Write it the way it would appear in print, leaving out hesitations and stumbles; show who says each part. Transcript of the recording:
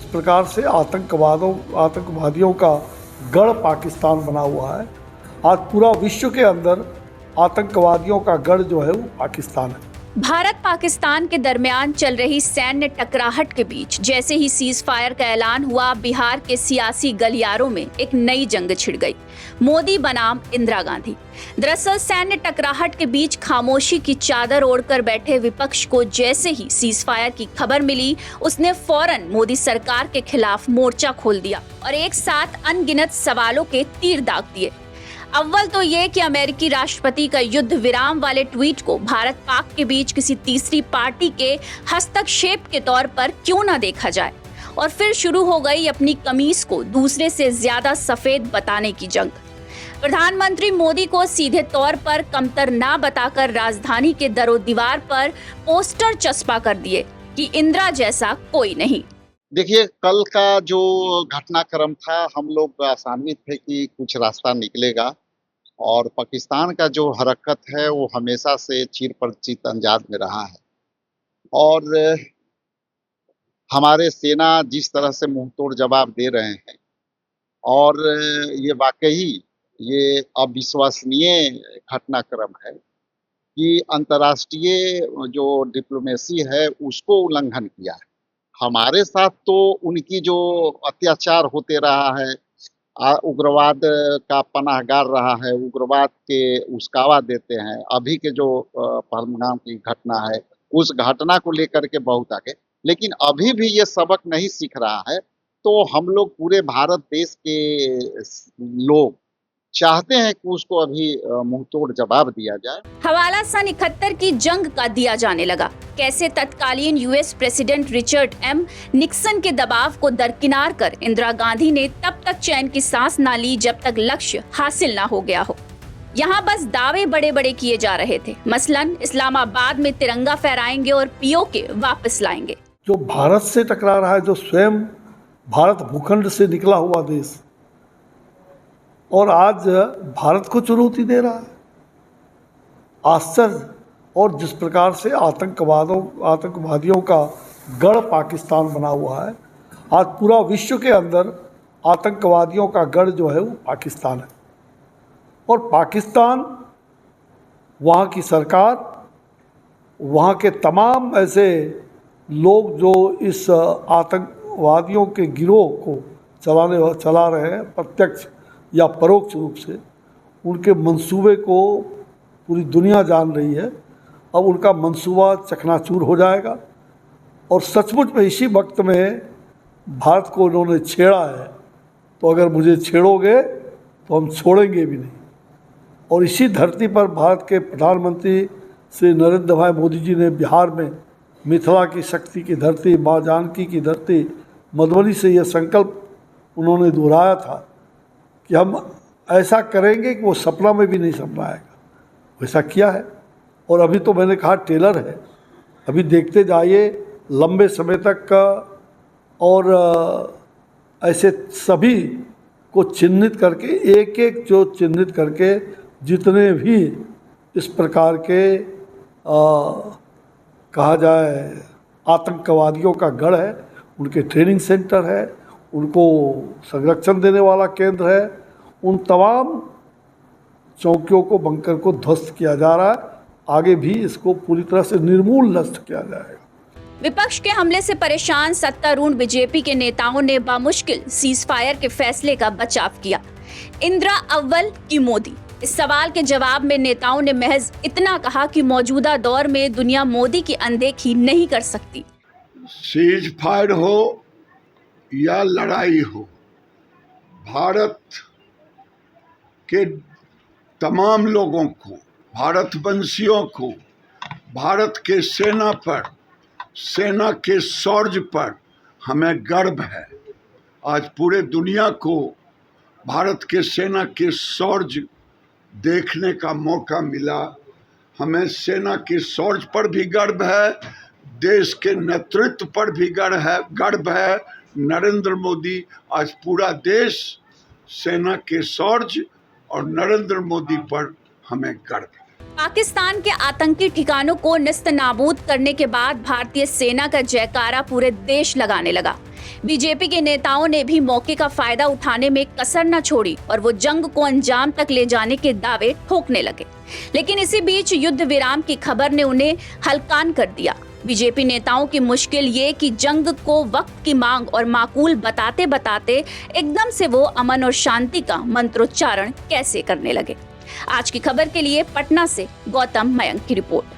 Speaker 1: प्रकार से आतंकवादियों का गढ़ पाकिस्तान बना हुआ है। आज पूरा विश्व के अंदर आतंकवादियों का गढ़ जो है वो पाकिस्तान है।
Speaker 2: भारत पाकिस्तान के दरमियान चल रही सैन्य टकराहट के बीच जैसे ही सीज फायर का ऐलान हुआ, बिहार के सियासी गलियारों में एक नई जंग छिड़ गई। मोदी बनाम इंदिरा गांधी। दरअसल सैन्य टकराहट के बीच खामोशी की चादर ओढ़कर बैठे विपक्ष को जैसे ही सीज फायर की खबर मिली, उसने फौरन मोदी सरकार के खिलाफ मोर्चा खोल दिया और एक साथ अनगिनत सवालों के तीर दाग दिए। अव्वल तो ये कि अमेरिकी राष्ट्रपति का युद्ध विराम वाले ट्वीट को भारत पाक के बीच किसी तीसरी पार्टी के हस्तक्षेप के तौर पर क्यों ना देखा जाए, और फिर शुरू हो गई अपनी कमीज को दूसरे से ज्यादा सफेद बताने की जंग। प्रधानमंत्री मोदी को सीधे तौर पर कमतर ना बताकर राजधानी के दरो दीवार पर पोस्टर चस्पा कर दिए कि इंदिरा जैसा कोई नहीं।
Speaker 3: देखिए, कल का जो घटनाक्रम था, हम लोग आशान्वित थे कि कुछ रास्ता निकलेगा, और पाकिस्तान का जो हरकत है वो हमेशा से चिर परिचित अंदाज में रहा है। और हमारे सेना जिस तरह से मुंहतोड़ जवाब दे रहे हैं, और ये वाकई ये अविश्वसनीय घटनाक्रम है कि अंतर्राष्ट्रीय जो डिप्लोमेसी है उसको उल्लंघन किया है। हमारे साथ तो उनकी जो अत्याचार होते रहा है, उग्रवाद का पनाहगार रहा है, उग्रवाद के उस्कावा देते हैं। अभी के जो पहलगाम की घटना है, उस घटना को लेकर के बहुत आगे, लेकिन अभी भी ये सबक नहीं सीख रहा है। तो हम लोग पूरे भारत देश के लोग चाहते हैं कि उसको अभी मुंहतोड़ जवाब दिया जाए।
Speaker 2: हवाला सन 71 की जंग का दिया जाने लगा। कैसे तत्कालीन US president Richard M Nixon के दबाव को दरकिनार कर इंदिरा गांधी ने तब तक चैन की सांस ना ली जब तक लक्ष्य हासिल ना हो गया हो। यहाँ बस दावे बड़े बड़े किए जा रहे थे, मसलन इस्लामाबाद में तिरंगा फहराएंगे और पीओके वापस लाएंगे।
Speaker 1: जो भारत से टकरा रहा है, जो स्वयं भारत भूखंड से निकला हुआ देश, और आज भारत को चुनौती दे रहा है। आश्चर्य। और जिस प्रकार से आतंकवादियों का गढ़ पाकिस्तान बना हुआ है, आज पूरा विश्व के अंदर आतंकवादियों का गढ़ जो है वो पाकिस्तान है। और पाकिस्तान, वहाँ की सरकार, वहाँ के तमाम ऐसे लोग जो इस आतंकवादियों के गिरोह को चला रहे हैं, प्रत्यक्ष या परोक्ष रूप से, उनके मंसूबे को पूरी दुनिया जान रही है। अब उनका मंसूबा चकनाचूर हो जाएगा। और सचमुच में इसी वक्त में भारत को उन्होंने छेड़ा है, तो अगर मुझे छेड़ोगे तो हम छोड़ेंगे भी नहीं। और इसी धरती पर भारत के प्रधानमंत्री श्री नरेंद्र भाई मोदी जी ने बिहार में मिथिला की शक्ति की धरती, माँ जानकी की धरती मधुबनी से यह संकल्प उन्होंने दोहराया था कि हम ऐसा करेंगे कि वो सपना में भी नहीं सपना आएगा। वैसा किया है। और अभी तो मैंने कहा टेलर है, अभी देखते जाइए लंबे समय तक का। और ऐसे सभी को चिन्हित करके, एक एक जो चिन्हित करके, जितने भी इस प्रकार के कहा जाए आतंकवादियों का गढ़ है, उनके ट्रेनिंग सेंटर है, उनको संरक्षण देने वाला केंद्र है, उन तमाम चौकियों को, बंकर को ध्वस्त किया जा रहा है। आगे भी इसको पूरी तरह से निर्मूल नष्ट किया जाएगा।
Speaker 2: विपक्ष के हमले से परेशान सत्तारूढ़ बीजेपी के नेताओं ने बामुश्किल सीज फायर के फैसले का बचाव किया। इंदिरा अव्वल की मोदी, इस सवाल के जवाब में नेताओं ने महज इतना कहा कि मौजूदा दौर में दुनिया मोदी की अनदेखी नहीं कर सकती।
Speaker 4: सीज फायर हो या लड़ाई हो, भारत के तमाम लोगों को, भारतवंशियों को, भारत के सेना पर, सेना के शौर्य पर हमें गर्व है। आज पूरे दुनिया को भारत के सेना के शौर्य देखने का मौका मिला। हमें सेना के शौर्य पर भी गर्व है, देश के नेतृत्व पर भी गर्व है। नरेंद्र मोदी, आज पूरा देश सेना के शौर्य और नरेंद्र मोदी पर हमें गर्व है।
Speaker 2: पाकिस्तान के आतंकी ठिकानों को निस्तनाबूद करने के बाद भारतीय सेना का जयकारा पूरे देश लगाने लगा। बीजेपी के नेताओं ने भी मौके का फायदा उठाने में कसर न छोड़ी और वो जंग को अंजाम तक ले जाने के दावे ठोकने लगे। लेकिन इसी बीच युद्ध विराम की खबर ने उन्हें हलकान कर दिया। बीजेपी नेताओं की मुश्किल ये कि जंग को वक्त की मांग और माकूल बताते बताते एकदम से वो अमन और शांति का मंत्रोच्चारण कैसे करने लगे। आज की खबर के लिए पटना से गौतम मयंक की रिपोर्ट।